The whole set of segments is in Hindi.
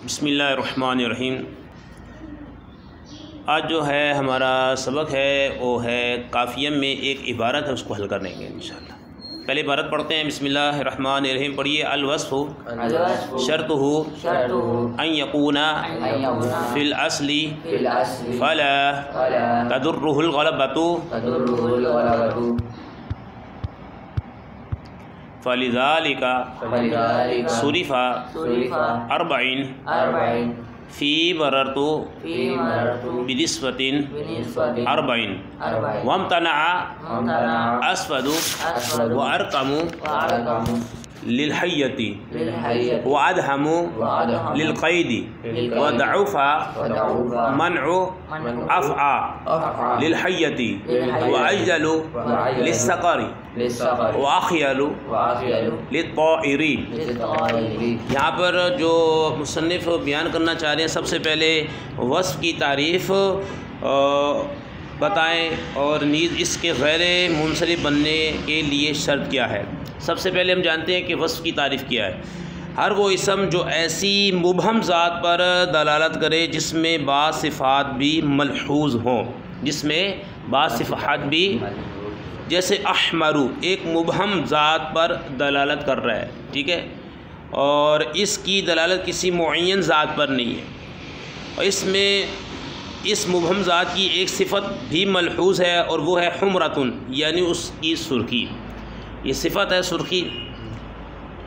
बिस्मिल्लाहिर्रहमानिर्रहीम। आज जो है हमारा सबक है वो है काफ़िया में एक इबारत है, उसको हल करेंगे इंशाअल्लाह। पहले इबारत पढ़ते हैं। बिस्मिल्लाहिर्रहमानिर्रहीम पढ़िए। अलवस्फ़ु शर्तुहु अन यकूना फ़िल असली फ़ला तदुर्रुहुल ग़लबतु फ़लिज़ालिका सुरिफ़ा अर्बईन फ़ी मररतु बिनिस्बतिन अर्बईन वम्तनअ अस्वदु व अरक़मु लिलहय्यति व अदहमु लिलक़ैदी व दअफ़ा मनअु अफ़आ लिलहय्यति व अजलु लिस्सक़री व अख़यलु लित्ताइरी। यहाँ पर जो मुसन्निफ़ बयान करना चाह रहे हैं, सबसे पहले वस्फ़ की तारीफ़ बताएं और नीज़ इसके गैर मुनसरिफ़ बनने के लिए शर्त क्या है। सबसे पहले हम जानते हैं कि वस्फ़ की तारीफ़ क्या है। हर वो इसम जो ऐसी मुबहम ज़ात पर दलालत करे जिसमें बाज़ सिफ़ात भी मलहूज़ हों, जिसमें बाज़ सिफ़ात भी, जैसे अहमरु एक मुबहम ज़ात पर दलालत कर रहा है, ठीक है, और इसकी दलालत किसी मुअय्यन ज़ात पर नहीं है, और इसमें इस मुबहम ज़ात की एक सिफ़त भी मलहूज़ है और वो है हुमरतुन, यानी उसकी सुर्खी। ये सिफ़त है सुर्खी,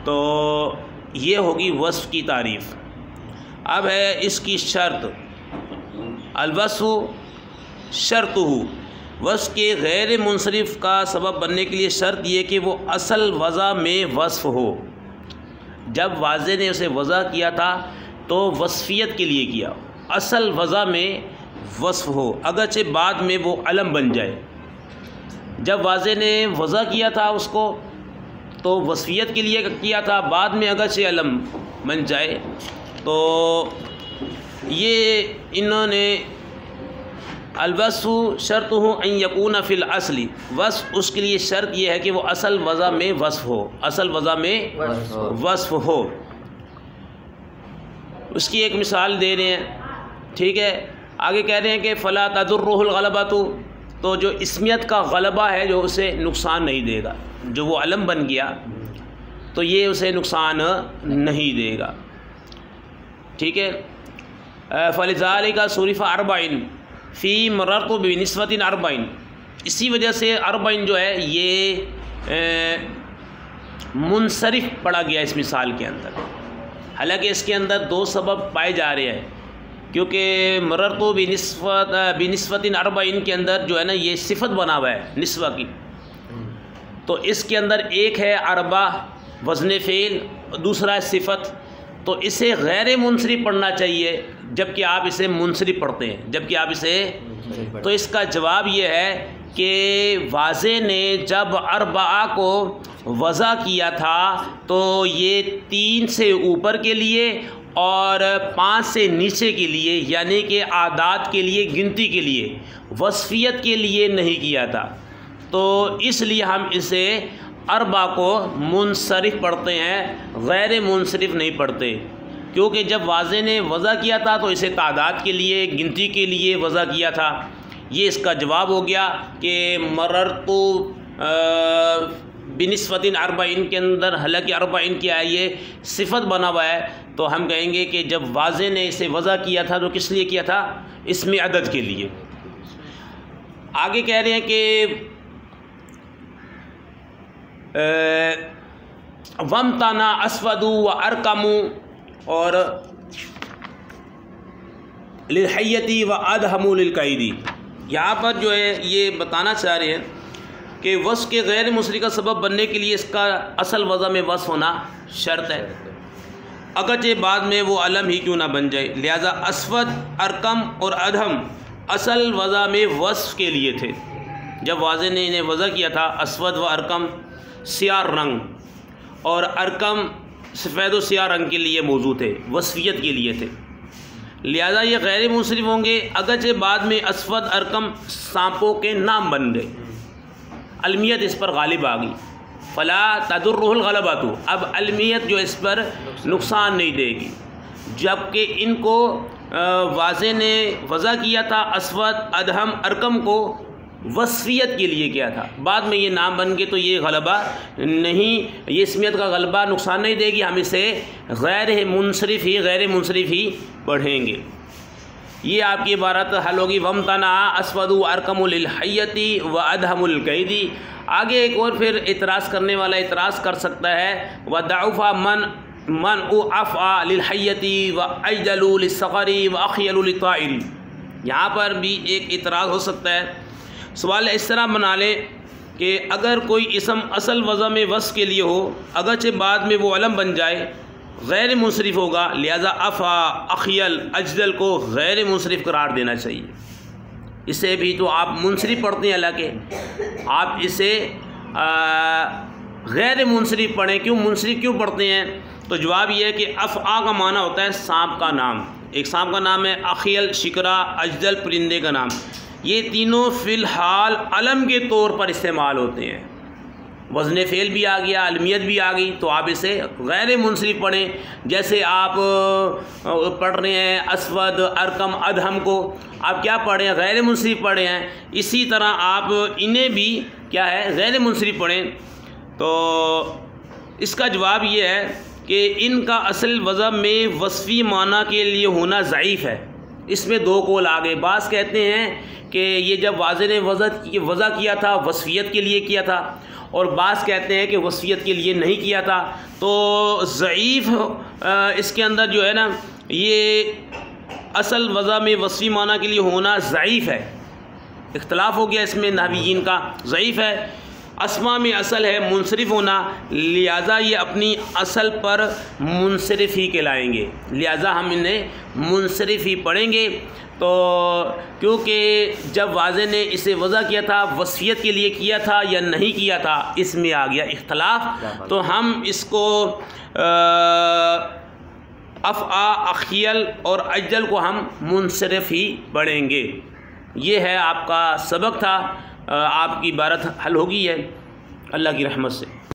तो ये होगी वस्फ़ की तारीफ़। अब है इसकी शर्त। अलवस्फ़ु शर्तुहु, वस्फ़ के गैर मुनसरिफ़ का सबब बनने के लिए शर्त ये कि वो असल वज़ा में वस्फ़ हो। जब वाज़े ने उसे वज़ा किया था तो वस्फ़ियत के लिए किया, असल वज़ा में वस्फ़ हो, अगरचे बाद में वो अलम बन जाए। जब वाज़े ने वज़ा किया था उसको तो वस्फ़ियत के लिए किया था, बाद में अगरचे अलम बन जाए, तो ये इन्होंने अलवस्फ़ु शर्तुहु अन यकूना फ़िल असली, वस्फ़ उसके लिए शर्त यह है कि वो असल वज़ा में वस्फ़ हो, असल वज़ा में वस्फ़ हो। उसकी एक मिसाल दे रहे हैं, ठीक है। आगे कह रहे हैं कि फ़ला तदुर्रुहुल ग़लबतु, तो जो इसमियत का गलबा है जो उसे नुकसान नहीं देगा, जो वो अलम बन गया तो ये उसे नुकसान नहीं देगा, ठीक है। फ़लिज़ालिका सुरिफ़ा अर्बईन फ़ी मररतु बिनिस्बतिन अर्बईन, इसी वजह से अर्बईन जो है ये मुनसरिफ़ पढ़ा गया इस मिसाल के अंदर। हालांकि इसके अंदर दो सबब पाए जा रहे हैं, क्योंकि मररतु बिनिस्बतिन अर्बईन के अंदर जो है ना ये सिफ़त बना हुआ है निस्वा की, तो इसके अंदर एक है अरबा वज़न फ़ेल, दूसरा है सिफ़त, तो इसे गैर मुनसरिफ़ पढ़ना चाहिए जबकि आप इसे मुनसरिफ़ पढ़ते हैं, जबकि आप इसे, तो इसका जवाब ये है कि वाज़े ने जब अरबा को वज़ा किया था तो ये 3 से ऊपर के लिए और 5 से नीचे के लिए, यानी कि आदाद के लिए, गिनती के लिए, वस्फ़ियत के लिए नहीं किया था, तो इसलिए हम इसे अरबा को मुनसरिफ़ पढ़ते हैं, गैर मुनसरिफ़ नहीं पढ़ते। क्योंकि जब वाज़े ने वज़ा किया था तो इसे तादाद के लिए, गिनती के लिए वज़ा किया था। ये इसका जवाब हो गया कि मररतु बिनिस्बतिन अर्बईन के अंदर, हालांकि अर्बईन क्या है ये सिफ़त बना हुआ है, तो हम कहेंगे कि जब वाज़े ने इसे वज़ा किया था तो किस लिए किया था, इसमें अदद के लिए। आगे कह रहे हैं कि वम्तना अस्वदु व अरक़मु और लिलहय्यति व अदहमु लिलक़ैदी। यहाँ पर जो है ये बताना चाह रहे हैं कि वस्फ़ के गैर मुनसरिफ़ का सबब बनने के लिए इसका असल वज़ा में वस्फ़ होना शर्त है, अगरचे बाद में वो अलम ही क्यों ना बन जाए। लिहाजा अस्वद, अरक़म और अदहम असल वज़ा में वस्फ़ के लिए थे। जब वाज़े ने इन्हें वज़ा किया था, अस्वद व अरक़म सियाह रंग और अरक़म सफ़ेद व सियाह रंग के लिए मौजूद थे, वस्फ़ियत के लिए थे, लिहाजा ये गैर मुनसरिफ़ होंगे, अगरचे बाद में अस्वद अरक़म सांपों के नाम बन गए, अलमियत इस पर गालिब आ गई। फ़ला तदुर्रुहुल ग़लबतु, अब अलमियत जो इस पर नुकसान नहीं देगी। जबकि इनको वाज़े ने वज़ा किया था अस्वद, अदहम, अरकम को वस्फियत के लिए किया था। बाद में ये नाम बन गए तो ये गलबा नहीं, ये इसमियत का गलबा नुकसान नहीं देगी, हम इसे गैर मुनसरिफ ही पढ़ेंगे। ये आपकी इबारत हल होगी। वमतना अस्वदु अरकमुल हय्यती व अदहमुल कैदी। आगे एक और फिर इतराज़ करने वाला इतराज़ कर सकता है, व दाउफ़ा मन उ अफ़ा लिल हय्यती व अजलु लिस्सग़री व अख़यलु लित्ताइरी। यहाँ पर भी एक इतराज़ हो सकता है। सवाल इस तरह बना लें कि अगर कोई इसम असल वज़ा में वस के लिए हो, अगरचे बाद में वो अलम बन जाए, गैर मुनसरिफ होगा, लिहाजा अफ़ा, अख़यल, अजदल को गैर मुनसरिफ करार देना चाहिए। इसे भी तो आप मुनसरिफ पढ़ते हैं, हालांकि आप इसे गैर मुनसरिफ पढ़ें। क्यों मुनसरिफ क्यों पढ़ते हैं? तो जवाब यह है कि अफ़आ का माना होता है सांप का नाम। एक सांप का नाम है, अख़यल शिकरा, अजदल परिंदे का नाम। ये तीनों फ़िलहाल अलम के तौर पर इस्तेमाल होते हैं। वज़न फ़ेल भी आ गया, अलमियत भी आ गई, तो आप इसे गैर मुनसरिफ पढ़ें। जैसे आप पढ़ रहे हैं अस्वद, अरकम, अदहम को आप क्या पढ़े हैं? गैर मुनसरिफ पढ़े हैं। इसी तरह आप इन्हें भी क्या है? गैर मुनसरिफ पढ़ें। तो इसका जवाब ये है कि इनका असल वज़न में वस्फ़ी माना के लिए होना ज़ईफ़ है। इसमें दो कौल आ गए। बाज़ कहते हैं कि ये जब वाज़े ने वज़ा किया था वस्फ़ियत के लिए किया था, और बाज़ कहते हैं कि वस्फ़ियत के लिए नहीं किया था। तो ज़ईफ़ इसके अंदर जो है ना, ये असल वज़ा में वस्फ़ी माना के लिए होना ज़ईफ़ है। इख्तलाफ हो गया इसमें नहवीयीन का। ज़ईफ़ है, अस्मा में असल है मुनसरिफ होना, लिहाजा ये अपनी असल पर मुनसरिफ ही कहलाएंगे। लिहाजा हम इन्हें मुनसरिफ ही पढ़ेंगे। तो क्योंकि जब वाज़े ने इसे वज़ा किया था वस्फ़ियत के लिए किया था या नहीं किया था, इसमें आ गया इख्तलाफ। तो हम इसको अफ़आ, अख़यल और अजल को हम मुनसरिफ ही पढ़ेंगे। ये है आपका सबक था। आपकी इबारत हल हो गई है अल्लाह की रहमत से।